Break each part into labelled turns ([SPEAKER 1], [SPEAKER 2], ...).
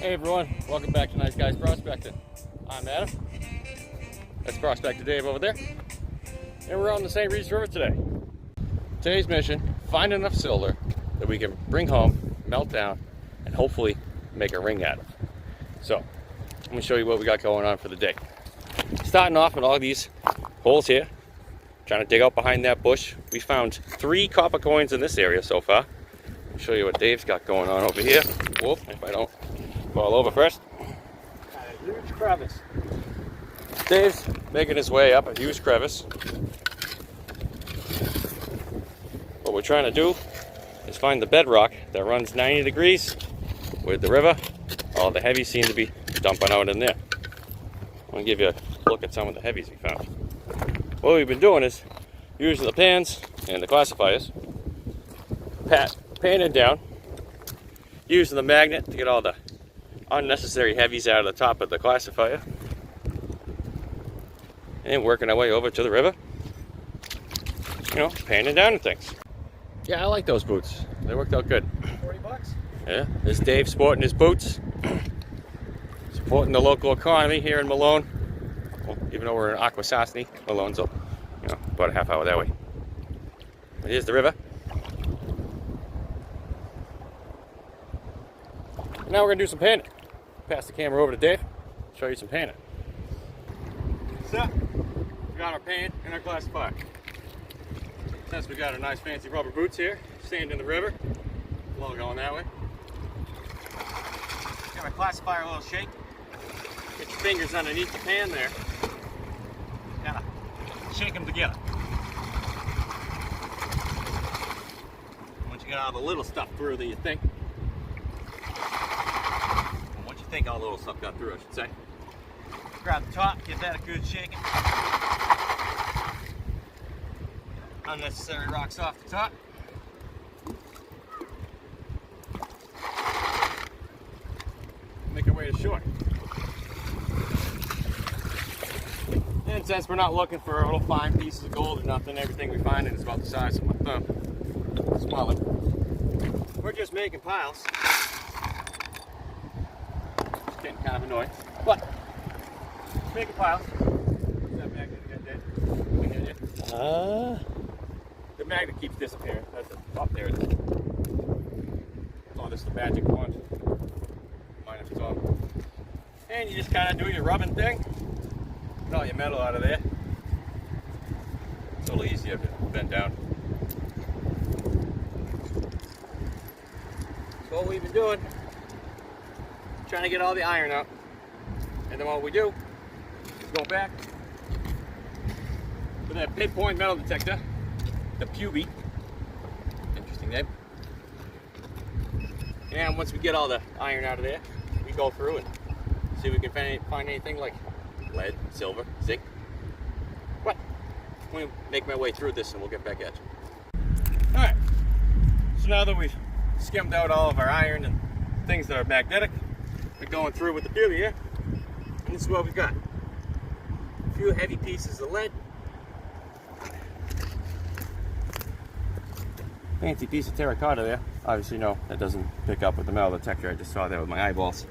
[SPEAKER 1] Hey everyone, welcome back to Nice Guys Prospecting. I'm Adam. That's Prospector Dave over there. And we're on the St. Regis River today. Today's mission, find enough silver that we can bring home, melt down, and hopefully make a ring out of. So, let me show you what we got going on for the day. Starting off with all these holes here, trying to dig out behind that bush. We found 3 copper coins in this area so far. I'll show you what Dave's got going on over here. Whoop, if I don't fall over first. Got a huge crevice. Dave's making his way up a huge crevice. What we're trying to do is find the bedrock that runs 90 degrees with the river. All the heavies seem to be dumping out in there. I'm going to give you a look at some of the heavies we found. What we've been doing is using the pans and the classifiers, panning down, using the magnet to get all the unnecessary heavies out of the top of the classifier, and working our way over to the river, panning down and things. Yeah, I like those boots. They worked out good.
[SPEAKER 2] 40 bucks?
[SPEAKER 1] Yeah, there's Dave sporting his boots. Supporting the local economy here in Malone. Well, even though we're in Akwesasne, Malone's about a half hour that way. But here's the river. Now we're gonna do some panning. Pass the camera over to Dave, show you some panning. So, we got our pan and our classifier. Since we got our nice fancy rubber boots here, stand in the river, a little going that way. Got our classifier a little shake. Get your fingers underneath the pan there. Gotta shake them together. Once you get all the little stuff through that you think. Once you think all the little stuff got through, I should say. Grab the top, give that a good shaking. Unnecessary rocks off the top. Make our way to shore. And since we're not looking for little fine pieces of gold or nothing, everything we find is about the size of my thumb. Smaller. We're just making piles. It's getting kind of annoying. But making piles. What's that magnet you got there? We got it. The magnet keeps disappearing. That's up there. Oh, this is the magic wand. Mine if it's on. And you just kind of do your rubbing thing. Get all your metal out of there. It's a little easier if you bend down. So what we've been doing, trying to get all the iron out. And then what we do is go back with that pinpoint metal detector, the Puby. Interesting name. And once we get all the iron out of there, we go through and see if we can find anything like lead, silver, zinc. But I'm going to make my way through this and we'll get back at you. Alright, so now that we've skimmed out all of our iron and things that are magnetic, we're going through with the Puby here. And this is what we've got. A few heavy pieces of lead. Fancy piece of terracotta there. Obviously, no, that doesn't pick up with the metal detector. I just saw that with my eyeballs.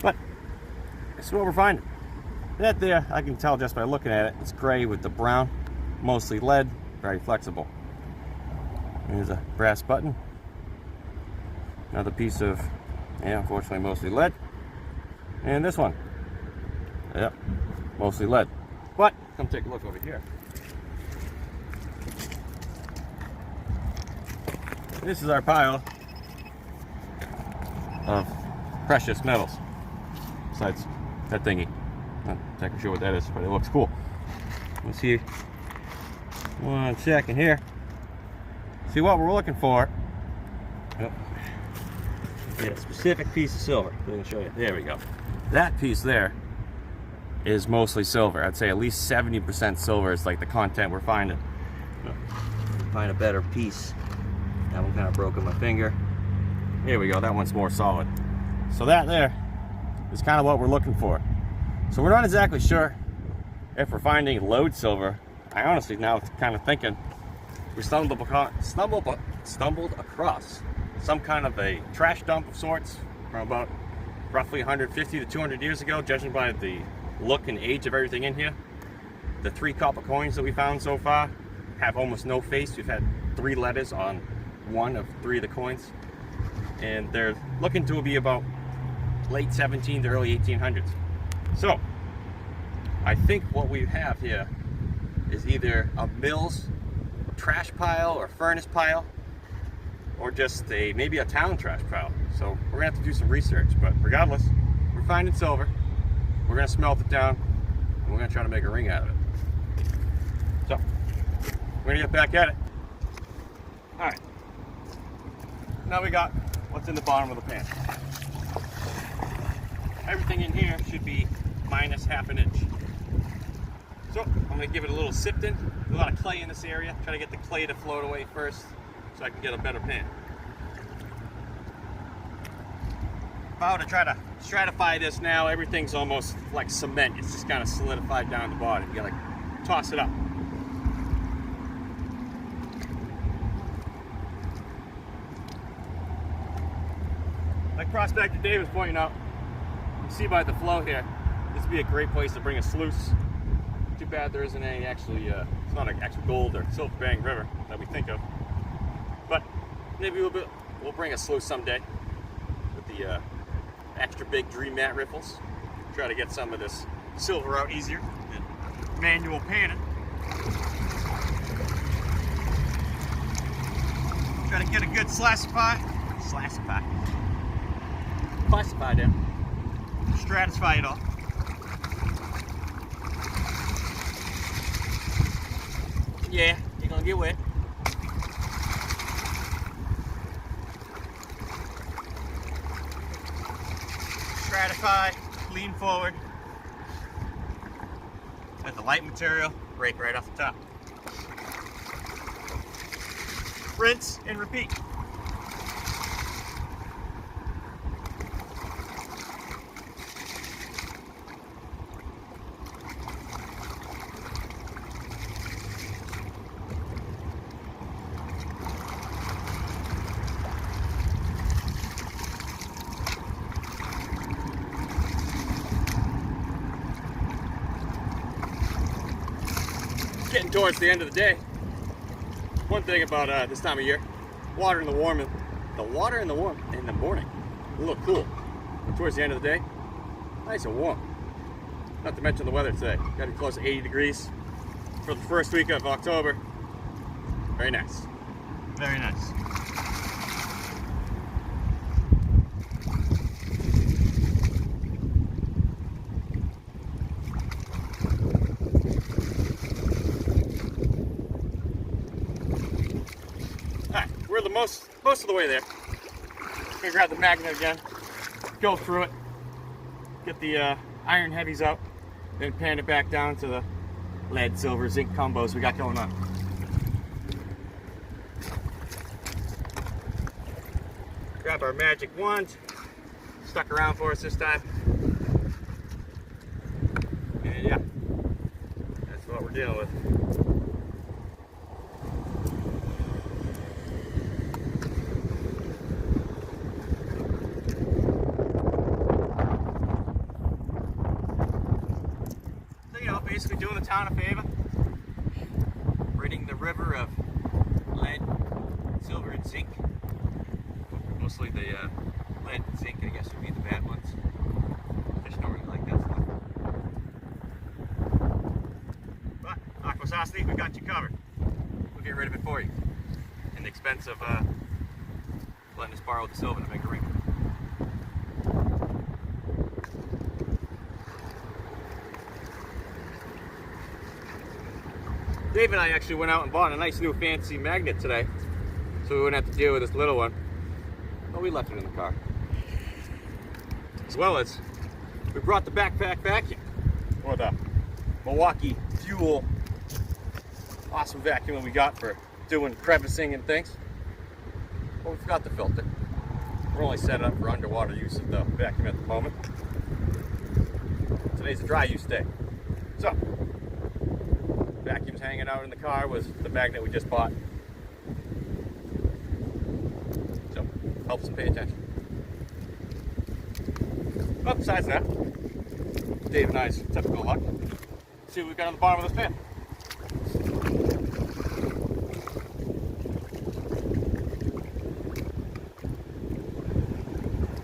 [SPEAKER 1] But this is what we're finding. That there, I can tell just by looking at it. It's gray with the brown, mostly lead, very flexible. Here's a brass button. Another piece of, unfortunately, mostly lead. And this one. Yep, mostly lead. But come take a look over here. This is our pile of precious metals. Besides that thingy. Not exactly sure what that is, but it looks cool. Let's see. 1 second here. See what we're looking for. Yep. Yeah, a specific piece of silver. I'm going to show you. There we go. That piece there is mostly silver. I'd say at least 70% silver is like the content we're finding. Find a better piece. That one kind of broke on my finger. Here we go. That one's more solid. So that there is kind of what we're looking for. So we're not exactly sure if we're finding lode silver. I honestly now kind of thinking we stumbled across some kind of a trash dump of sorts from about roughly 150 to 200 years ago, judging by the look and age of everything in here. The 3 copper coins that we found so far have almost no face. We've had 3 letters on 1 of 3 of the coins, and they're looking to be about late 17 to early 1800s. So I think what we have here is either a mill's trash pile or furnace pile, or just maybe a town trash pile. So we're gonna have to do some research, but regardless, we're finding silver. We're gonna smelt it down, and we're gonna try to make a ring out of it. So we're gonna get back at it. All right, now we got what's in the bottom of the pan. Everything in here should be minus ½ an inch. So I'm gonna give it a little sifting. There's a lot of clay in this area. Try to get the clay to float away first so I can get a better pan. If I were to try to stratify this now, everything's almost like cement. It's just kind of solidified down the bottom. You gotta toss it up. Like Prospector Dave was pointing out, you see by the flow here, this would be a great place to bring a sluice. Too bad there isn't any actually, it's not an actual gold or silver bearing river that we think of. But maybe we'll bring a sluice someday with the extra big Dream Mat riffles. Try to get some of this silver out easier than manual panning. Try to get a good classify down, stratify it all. Yeah, you're gonna get wet. Stratify, lean forward. Let the light material break right off the top. Rinse and repeat. Getting towards the end of the day. One thing about this time of year, water in the morning, a little cool. But towards the end of the day, nice and warm. Not to mention the weather today. Got to be close to 80 degrees for the first week of October. Very nice. Very nice. Most of the way there. I'm gonna grab the magnet again, go through it, get the iron heavies out, then pan it back down to the lead, silver, zinc combos we got going on. Grab our magic wand, stuck around for us this time. And yeah, that's what we're dealing with. Basically doing the town a favor, ridding the river of lead, silver, and zinc. Mostly the lead and zinc, I guess, would be the bad ones. Fish don't really like that stuff. But Aquasocity, we got you covered. We'll get rid of it for you. In the expense of letting us borrow the silver to make a ring. Dave and I actually went out and bought a nice new fancy magnet today, so we wouldn't have to deal with this little one. But we left it in the car. As well as, we brought the backpack vacuum, or the Milwaukee Fuel awesome vacuum that we got for doing crevicing and things. But we forgot the filter. We're only set up for underwater use of the vacuum at the moment. Today's a dry use day. So, vacuum's hanging out in the car with the magnet we just bought. So, helps them pay attention. But besides that, Dave and I's typical luck. Let's see what we've got on the bottom of this pan.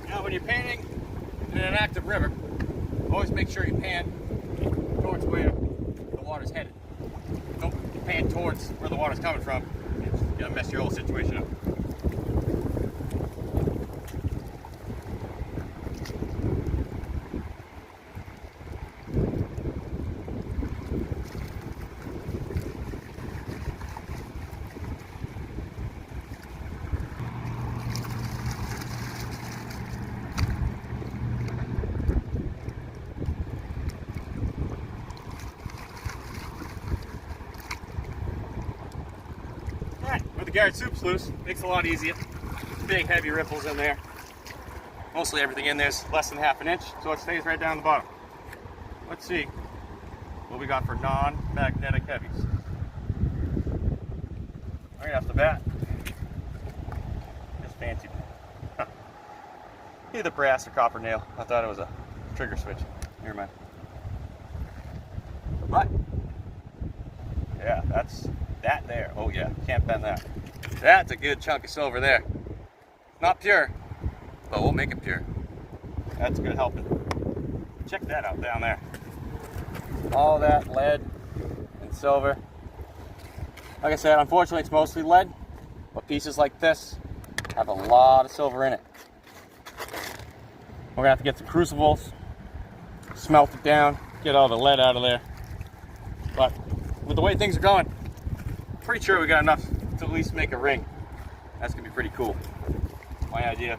[SPEAKER 1] Now, when you're panning in an active river, always make sure you pan towards where the water's headed. Don't pan towards where the water's coming from. It's gonna mess your whole situation up. With the Garrett Soup Sluice, makes it a lot easier. Big heavy ripples in there. Mostly everything in there's less than half an inch, so it stays right down the bottom. Let's see what we got for non-magnetic heavies. Right off the bat, this fancy, either brass or copper nail. I thought it was a trigger switch. Never mind. But yeah, that's that there. Oh yeah, can't bend that. That's a good chunk of silver there. Not pure, but we'll make it pure. That's a good helping. Check that out down there. All that lead and silver. Like I said, unfortunately it's mostly lead, but pieces like this have a lot of silver in it. We're gonna have to get some crucibles, smelt it down, get all the lead out of there. But with the way things are going, pretty sure we got enough to at least make a ring. That's gonna be pretty cool. My idea,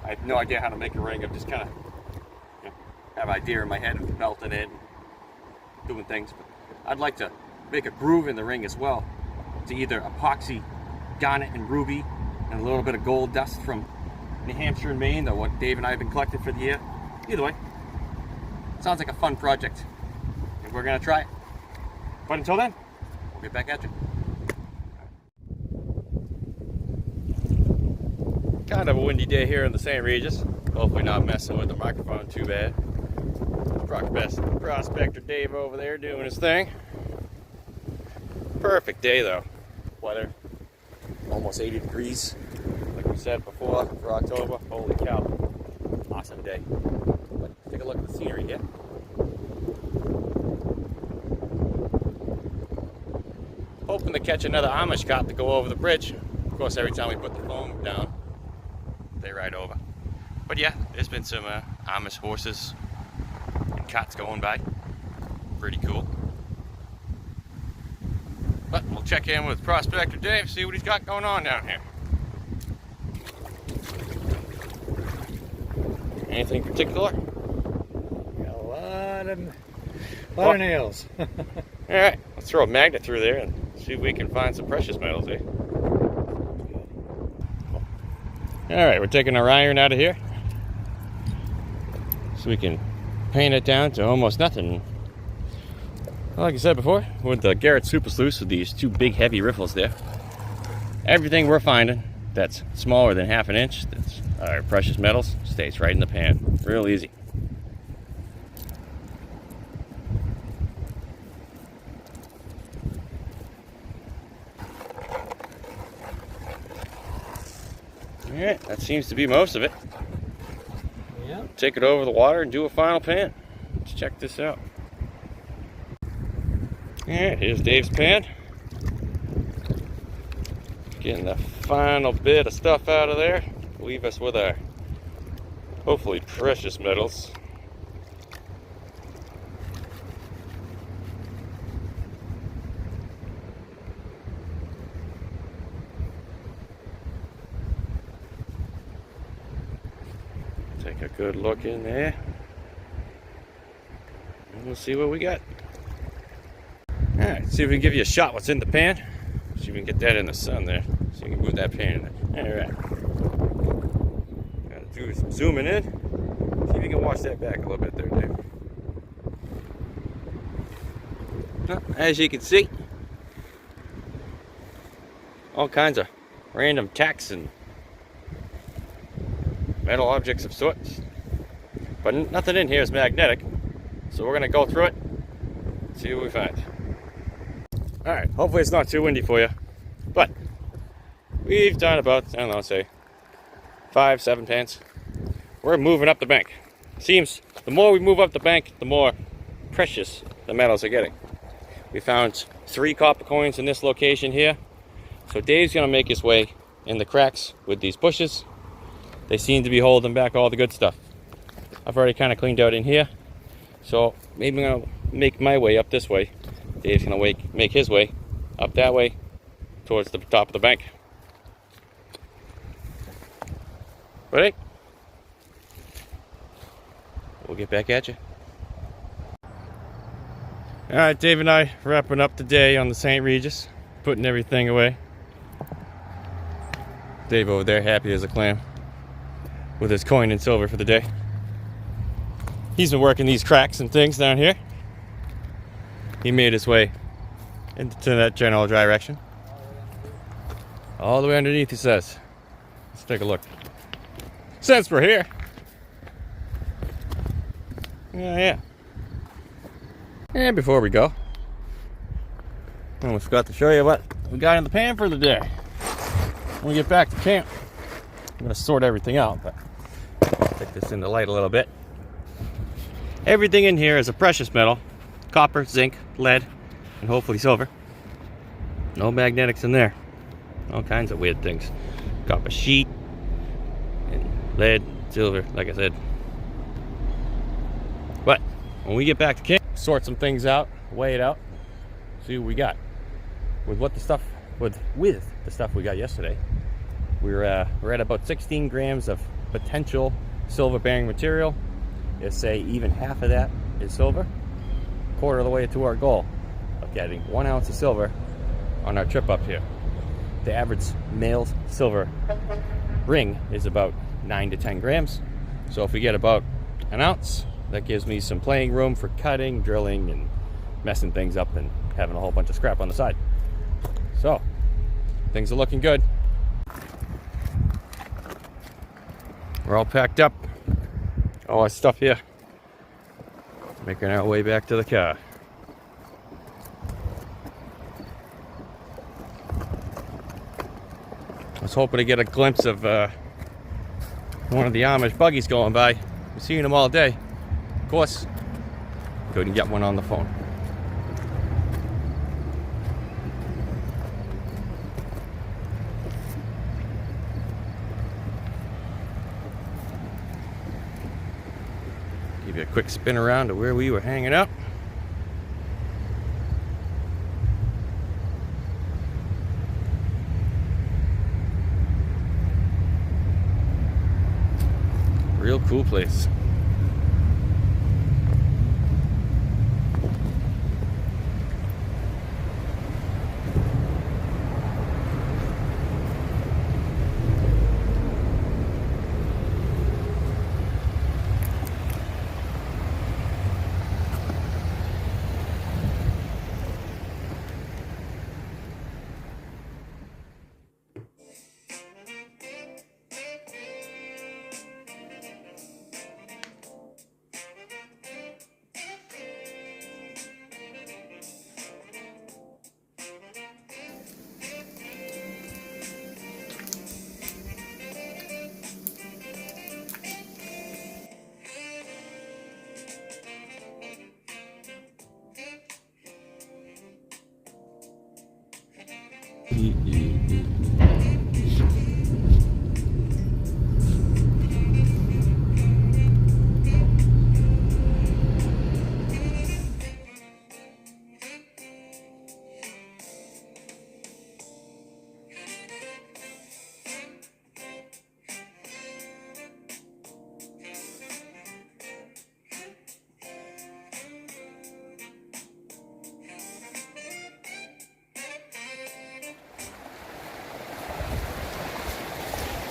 [SPEAKER 1] I have no idea how to make a ring. I'm just kind of have an idea in my head of melting it and doing things. But I'd like to make a groove in the ring as well, to either epoxy garnet and ruby and a little bit of gold dust from New Hampshire and Maine, or what Dave and I have been collecting for the year. Either way, sounds like a fun project, and we're gonna try it. But until then, we'll get back at you. Kind of a windy day here in the St. Regis. Hopefully not messing with the microphone too bad. Prospector Dave over there doing his thing. Perfect day though. Weather almost 80 degrees, like we said before, for October. Holy cow, awesome day. But take a look at the scenery here. Hoping to catch another Amish cop to go over the bridge. Of course, every time we put the foam down, they ride over. But yeah, there's been some Amish horses and cats going by. Pretty cool. But we'll check in with Prospector Dave, see what he's got going on down here. Anything particular?
[SPEAKER 2] Got a lot of nails.
[SPEAKER 1] Alright, let's throw a magnet through there and see if we can find some precious metals here. Alright, we're taking our iron out of here so we can paint it down to almost nothing. Like I said before, with the Garrett Super Sluice with these two big heavy riffles there, everything we're finding that's smaller than half an inch, that's our precious metals, stays right in the pan. Real easy. Alright, that seems to be most of it.
[SPEAKER 2] Yep.
[SPEAKER 1] Take it over the water and do a final pan. Let's check this out. Alright, here's Dave's pan. Getting the final bit of stuff out of there. Leave us with our hopefully precious metals. Take a good look in there. And we'll see what we got. Alright, see if we can give you a shot what's in the pan. See if we can get that in the sun there. So you can move that pan in there. Alright. Gotta do some zooming in. See if you can watch that back a little bit there, Dave. Well, as you can see, all kinds of random tacks and metal objects of sorts. but nothing in here is magnetic. So we're gonna go through it, see what we find. All right, hopefully it's not too windy for you, but we've done about, I don't know, say 5-7 pans. We're moving up the bank. Seems the more we move up the bank, the more precious the metals are getting. We found 3 copper coins in this location here. So Dave's gonna make his way in the cracks with these bushes. They seem to be holding back all the good stuff. I've already kind of cleaned out in here. So maybe I'm gonna make my way up this way. Dave's gonna make his way up that way towards the top of the bank. Ready? We'll get back at you. All right, Dave and I wrapping up the day on the St. Regis, putting everything away. Dave over there happy as a clam with his coin and silver for the day. He's been working these cracks and things down here. He made his way into that general direction. All the way underneath, he says. Let's take a look. Since we're here. Yeah. And before we go, I almost forgot to show you what we got in the pan for the day. When we get back to camp, I'm going to sort everything out, but I'll take this in the light a little bit. Everything in here is a precious metal. Copper, zinc, lead, and hopefully silver. No magnetics in there. All kinds of weird things. Copper sheet, and lead, silver, like I said. But when we get back to camp, sort some things out, weigh it out, see what we got. With the stuff we got yesterday, we're at about 16 grams of potential silver bearing material. Let's say even half of that is silver. Quarter of the way to our goal of getting 1 ounce of silver on our trip up here. The average male silver ring is about 9 to 10 grams. So if we get about an ounce, that gives me some playing room for cutting, drilling, and messing things up and having a whole bunch of scrap on the side. So things are looking good. We're all packed up. All our stuff here. Making our way back to the car. I was hoping to get a glimpse of one of the Amish buggies going by. We're seeing them all day. Of course, couldn't get one on the phone. Give you a quick spin around to where we were hanging out. Real cool place.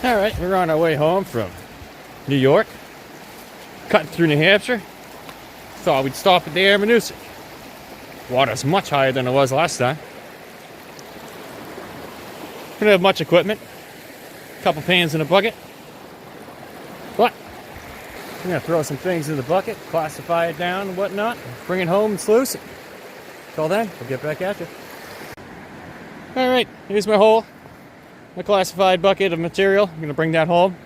[SPEAKER 1] All right, we're on our way home from New York, cutting through New Hampshire. Thought we'd stop at the Ammonoosuc. Water's much higher than it was last time. We don't have much equipment, a couple pans in a bucket, but I'm gonna throw some things in the bucket, classify it down and whatnot, bring it home and sluice it. Till then, we'll get back at you. Alright, here's my hole. My classified bucket of material. I'm gonna bring that home.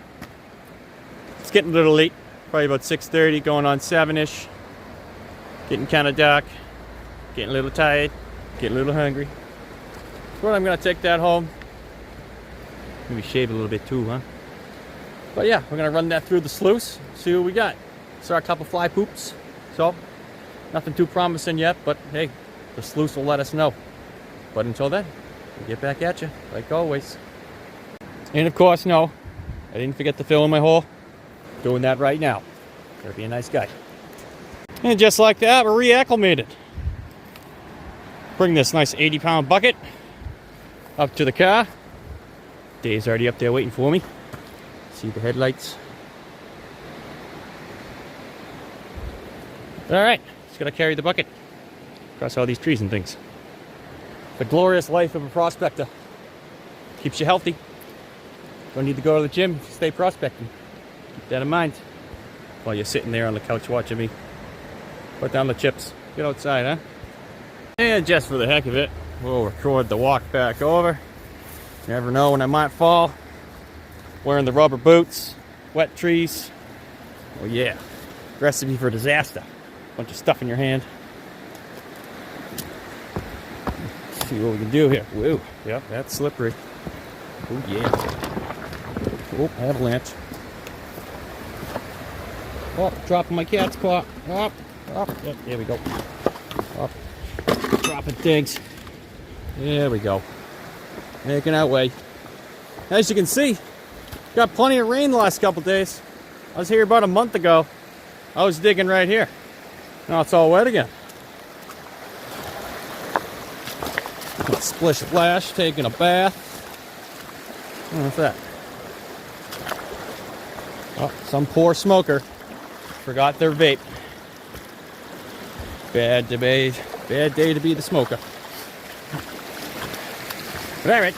[SPEAKER 1] It's getting a little late, probably about 6:30, going on 7-ish. Getting kind of dark, getting a little tired, getting a little hungry. But I'm gonna take that home. Maybe shave a little bit too, huh? But yeah, we're gonna run that through the sluice, see what we got. Saw a couple fly poops, so nothing too promising yet, but hey, the sluice will let us know. But until then, we'll get back at you, like always. And of course, no, I didn't forget to fill in my hole. Doing that right now. Gotta be a nice guy. And just like that, we're reacclimated. Bring this nice 80-pound bucket up to the car. Dave's already up there waiting for me. See the headlights. Alright, just gotta carry the bucket across all these trees and things. The glorious life of a prospector. Keeps you healthy. Don't need to go to the gym if you stay prospecting. Keep that in mind while you're sitting there on the couch watching me put down the chips. Get outside, huh? And just for the heck of it, we'll record the walk back over. You never know when I might fall. Wearing the rubber boots, wet trees. Oh yeah, recipe for disaster. Bunch of stuff in your hand. Let's see what we can do here. Whoa, yep, that's slippery. Oh yeah. Oh, avalanche. Oh, dropping my cat's paw. Up, up, yep, there we go. Up, dropping things. There we go. Making our way. As you can see, got plenty of rain the last couple days. I was here about a month ago. I was digging right here. Now it's all wet again. Splish splash, taking a bath. What's that? Oh, some poor smoker forgot their vape. Bad day to be the smoker. But alright,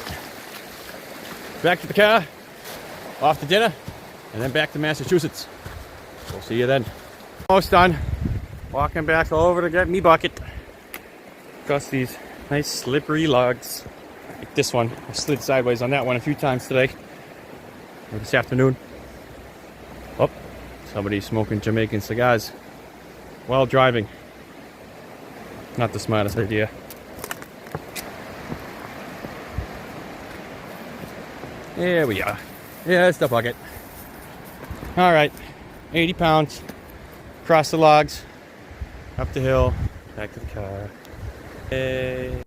[SPEAKER 1] back to the car, off to dinner, and then back to Massachusetts. We'll see you then. Almost done. Walking back over to get me bucket. Across these nice slippery logs. Like this one. I slid sideways on that one a few times today. Or this afternoon. Oh, somebody's smoking Jamaican cigars while driving. Not the smartest idea. There we are. Yeah, that's the bucket. Alright, 80 pounds. Across the logs. Up the hill. Back to the car. Hey.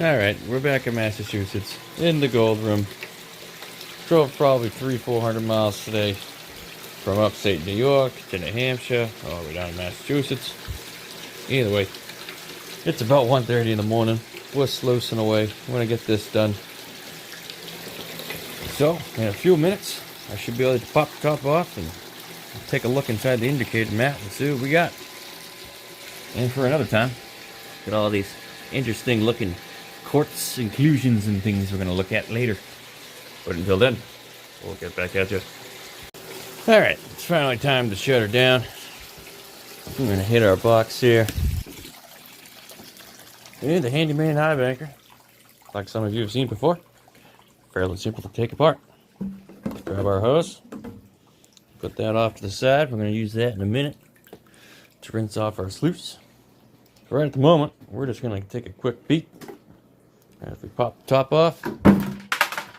[SPEAKER 1] Alright, we're back in Massachusetts. In the gold room. Drove probably 300-400 miles today. From upstate New York to New Hampshire, all the way down to Massachusetts. Either way, it's about 1:30 in the morning. We're sluicing away. We're gonna get this done. So, in a few minutes, I should be able to pop the top off and take a look inside the indicator mat and see what we got. And for another time, got all these interesting looking quartz inclusions and things we're gonna look at later. But until then, we'll get back at you. Alright, it's finally time to shut her down. We're going to hit our box here. And the handyman hive anchor, like some of you have seen before. Fairly simple to take apart. Grab our hose. Put that off to the side. We're going to use that in a minute to rinse off our sluice. Right at the moment, we're just going to take a quick peek. As we pop the top off,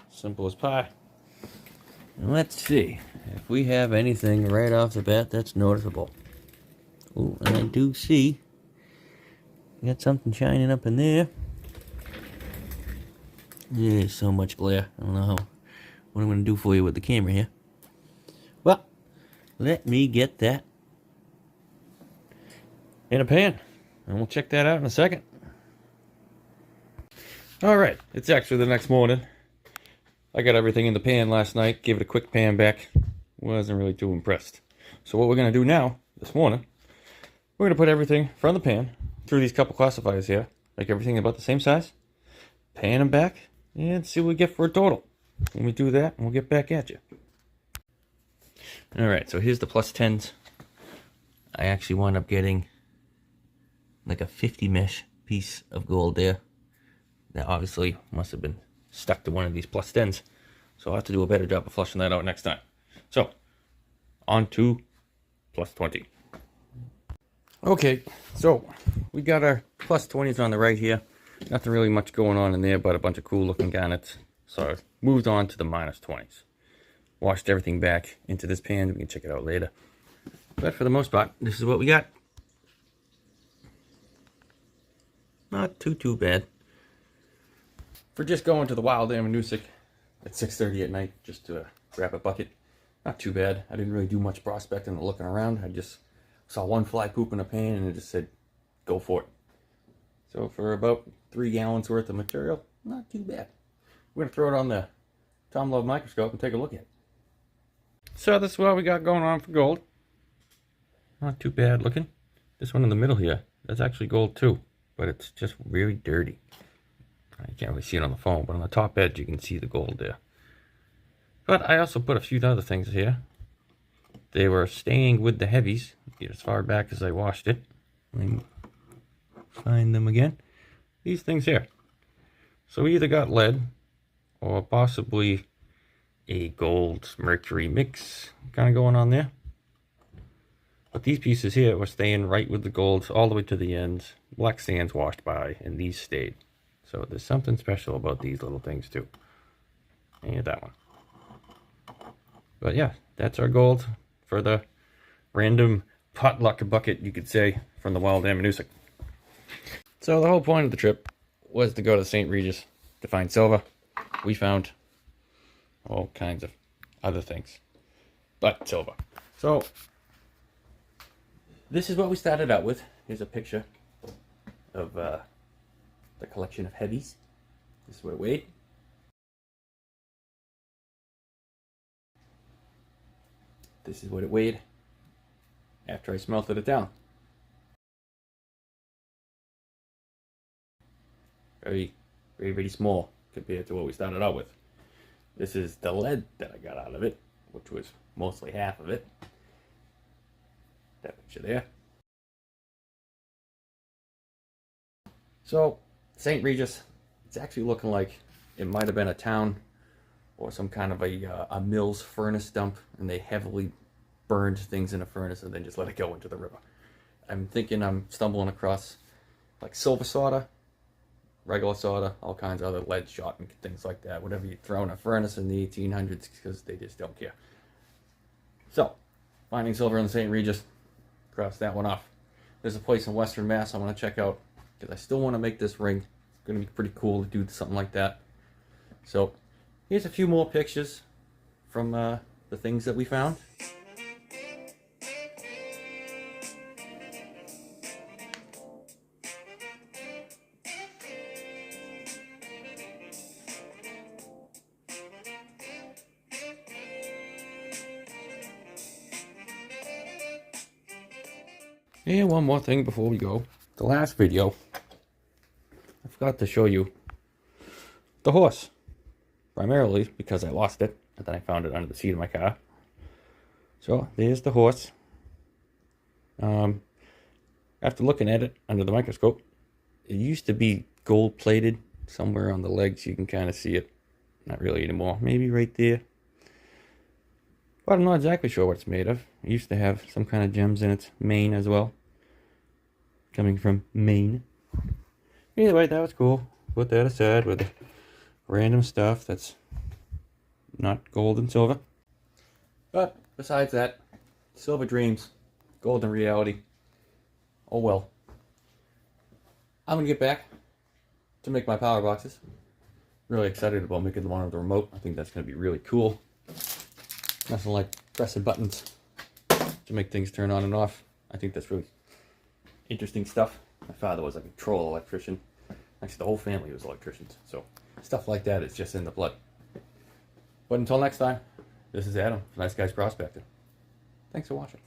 [SPEAKER 1] simple as pie. Let's see if we have anything right off the bat that's noticeable. Oh, and I do see got something shining up in there. There's so much glare. I don't know what I'm going to do for you with the camera here. Well, let me get that in a pan, and we'll check that out in a second. Alright, it's actually the next morning. I got everything in the pan last night, gave it a quick pan back. Wasn't really too impressed. So what we're going to do now, this morning, we're going to put everything from the pan through these couple classifiers here, make everything about the same size, pan them back, and see what we get for a total. When we do that, we'll get back at you. Alright, so here's the plus 10s. I actually wound up getting like a 50 mesh piece of gold there. That obviously must have been stuck to one of these plus 10s. So I'll have to do a better job of flushing that out next time. So, on to plus 20. Okay, so we got our plus 20s on the right here. Nothing really much going on in there but a bunch of cool looking garnets. So I moved on to the minus 20s. Washed everything back into this pan. We can check it out later. But for the most part, this is what we got. Not too bad. For just going to the wild ammonoosuc at 6:30 at night just to grab a bucket. Not too bad. I didn't really do much prospecting or looking around. I just saw one fly poop in a pan and it just said, go for it. So for about 3 gallons worth of material, not too bad. We're going to throw it on the Tom Love microscope and take a look at it. So this is what we got going on for gold. Not too bad looking. This one in the middle here, that's actually gold too, but it's just really dirty. You can't really see it on the phone, but on the top edge you can see the gold there. But I also put a few other things here. They were staying with the heavies, get as far back as I washed it. Let me find them again. These things here. So we either got lead or possibly a gold mercury mix kind of going on there. But these pieces here were staying right with the gold all the way to the end. Black sands washed by and these stayed. So there's something special about these little things too. And that one. But yeah, that's our gold for the random potluck bucket, you could say, from the wild ammonoosuc. So the whole point of the trip was to go to St. Regis to find silver. We found all kinds of other things, but silver. So this is what we started out with. Here's a picture of the collection of heavies. This is what it weighed. This is what it weighed after I smelted it down. Very small compared to what we started out with. This is the lead that I got out of it, which was mostly half of it. That picture there. So, St. Regis, it's actually looking like it might have been a town or some kind of a mill's furnace dump, and they heavily burned things in a furnace and then just let it go into the river. I'm thinking I'm stumbling across like silver soda, regular soda, all kinds of other lead shot and things like that. Whatever you throw in a furnace in the 1800s, because they just don't care. So, finding silver in the St. Regis, cross that one off. There's a place in Western Mass I want to check out, because I still want to make this ring. It's going to be pretty cool to do something like that. So, here's a few more pictures from the things that we found. And one more thing before we go. The last video, I forgot to show you the horse. Primarily because I lost it, and then I found it under the seat of my car. So, there's the horse. After looking at it under the microscope, it used to be gold plated somewhere on the legs. You can kind of see it. Not really anymore. Maybe right there. But I'm not exactly sure what it's made of. It used to have some kind of gems in its mane as well. Coming from Maine. Either way, that was cool. Put that aside with the random stuff that's not gold and silver. But besides that, silver dreams, golden reality. Oh well. I'm going to get back to make my power boxes. Really excited about making one with the remote. I think that's going to be really cool. Nothing like pressing buttons to make things turn on and off. I think that's really interesting stuff. My father was a control electrician. Actually, the whole family was electricians. So stuff like that is just in the blood. But until next time, this is Adam, Nice Guys Prospecting. Thanks for watching.